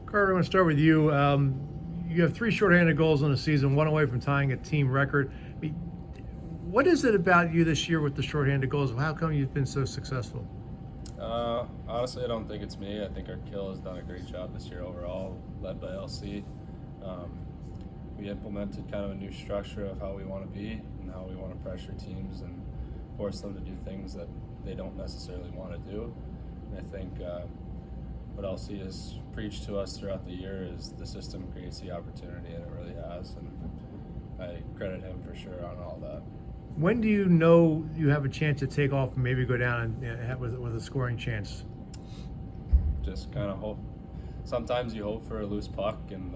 Carter, I want to start with you. You have 3 shorthanded goals in the season, one away from tying a team record. I mean, what is it about you this year with the shorthanded goals? How come you've been so successful? Honestly, I don't think it's me. I think our kill has done a great job this year overall, led by LC. We implemented kind of a new structure of how we want to be and how we want to pressure teams and force them to do things that they don't necessarily want to do. And I think what LC has preached to us throughout the year is the system creates the opportunity, and it really has. And I credit him for sure on all that. When do you know you have a chance to take off and maybe go down and have with a scoring chance? Just kind of hope. Sometimes you hope for a loose puck, and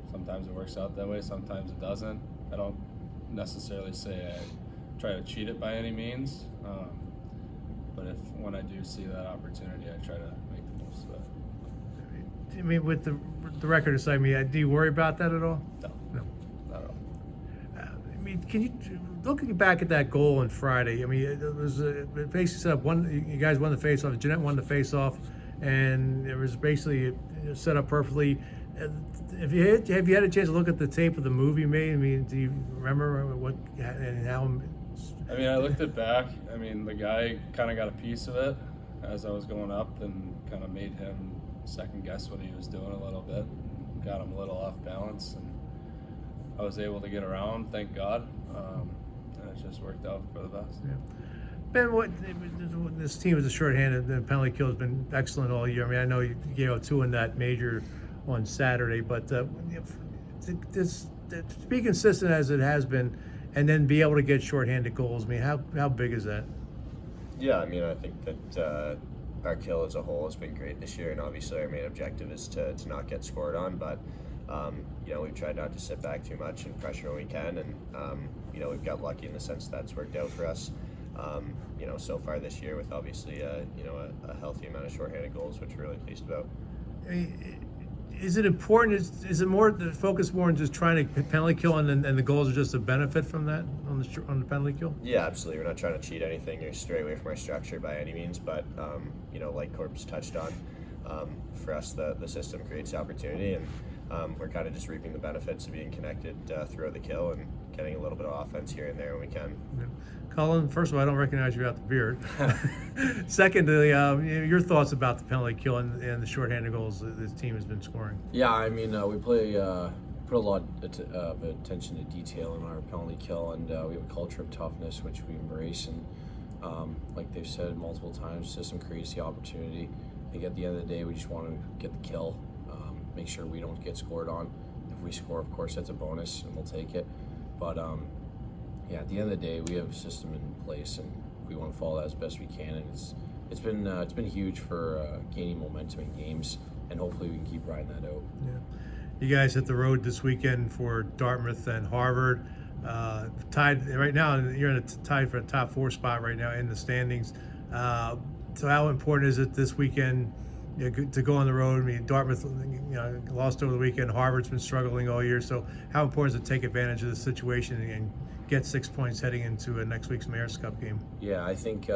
sometimes it works out that way. Sometimes it doesn't. I don't necessarily say I try to cheat it by any means, but when I do see that opportunity, I try to make the most of it. I mean, with the record aside, do you worry about that at all? No, not at all. I mean, can you looking back at that goal on Friday? I mean, it was basically set up. You guys won the faceoff. Jeanette won the faceoff, and it was basically set up perfectly. Have you had a chance to look at the tape of the move you made? I mean, do you remember what and how? I mean, I looked it back. I mean, the guy kind of got a piece of it as I was going up, and kind of made him second guess what he was doing a little bit. Got him a little off balance, and I was able to get around, thank God. And it just worked out for the best. Yeah. Ben, this team is a shorthanded. The penalty kill has been excellent all year. I mean, I know you gave out 2 in that major on Saturday, but to be consistent as it has been, and then be able to get shorthanded goals. I mean, how big is that? Yeah, I mean, I think that our kill as a whole has been great this year, and obviously our main objective is to not get scored on, but we've tried not to sit back too much and pressure when we can, and we've got lucky in the sense that's worked out for us. So far this year, with obviously a healthy amount of shorthanded goals, which we're really pleased about. I mean, is it important? Is it more the focus more on just trying to penalty kill, and the goals are just a benefit from that on the penalty kill? Yeah, absolutely. We're not trying to cheat anything or stray away from our structure by any means, but like Korp's touched on, for us the system creates opportunity, and we're kind of just reaping the benefits of being connected throughout the kill and getting a little bit of offense here and there when we can. Yeah. Cullen, first of all, I don't recognize you without the beard. Secondly, your thoughts about the penalty kill and the shorthanded goals this team has been scoring. Yeah, I mean, we put a lot of attention to detail in our penalty kill, and we have a culture of toughness, which we embrace. And like they've said multiple times, the system creates the opportunity. I think at the end of the day, we just want to get the kill, make sure we don't get scored on. If we score, of course, that's a bonus, and we'll take it. But at the end of the day, we have a system in place, and we want to follow that as best we can. And it's been huge for gaining momentum in games, and hopefully we can keep riding that out. Yeah. You guys hit the road this weekend for Dartmouth and Harvard. Tied right now. You're tied for a top 4 spot right now in the standings. So how important is it this weekend to go on the road? I mean, Dartmouth, lost over the weekend. Harvard's been struggling all year. So how important is it to take advantage of the situation and get 6 points heading into next week's Mayor's Cup game? Yeah, I think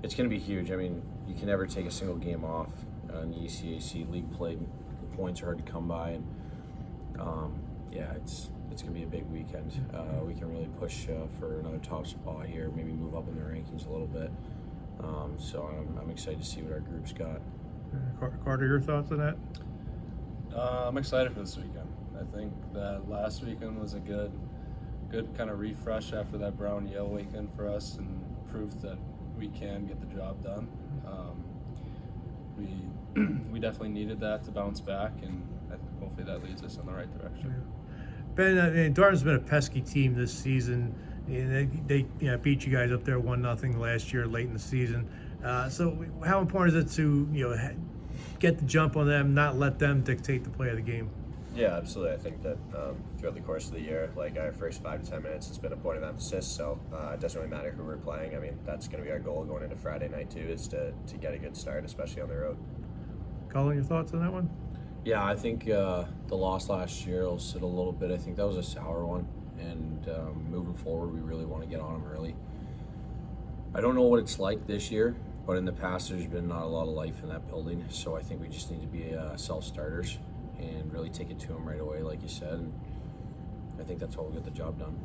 it's going to be huge. I mean, you can never take a single game off in the ECAC league play. The points are hard to come by, and it's going to be a big weekend. We can really push for another top spot here, maybe move up in the rankings a little bit. So I'm excited to see what our group's got. Carter, your thoughts on that? I'm excited for this weekend. I think that last weekend was a good kind of refresh after that Brown Yale weekend for us, and proof that we can get the job done. We definitely needed that to bounce back, and hopefully that leads us in the right direction. Yeah. Ben, Dartmouth's been a pesky team this season. They beat you guys up there 1-0 last year late in the season. So how important is it to get the jump on them, not let them dictate the play of the game? Yeah, absolutely. I think that throughout the course of the year, like our first 5 to 10 minutes has been a point of emphasis. So it doesn't really matter who we're playing. I mean, that's going to be our goal going into Friday night too, is to get a good start, especially on the road. Cullen, your thoughts on that one? Yeah, I think the loss last year will sit a little bit. I think that was a sour one, and moving forward, we really want to get on them early. I don't know what it's like this year, but in the past, there's been not a lot of life in that building, so I think we just need to be self-starters and really take it to them right away, like you said. And I think that's how we'll get the job done.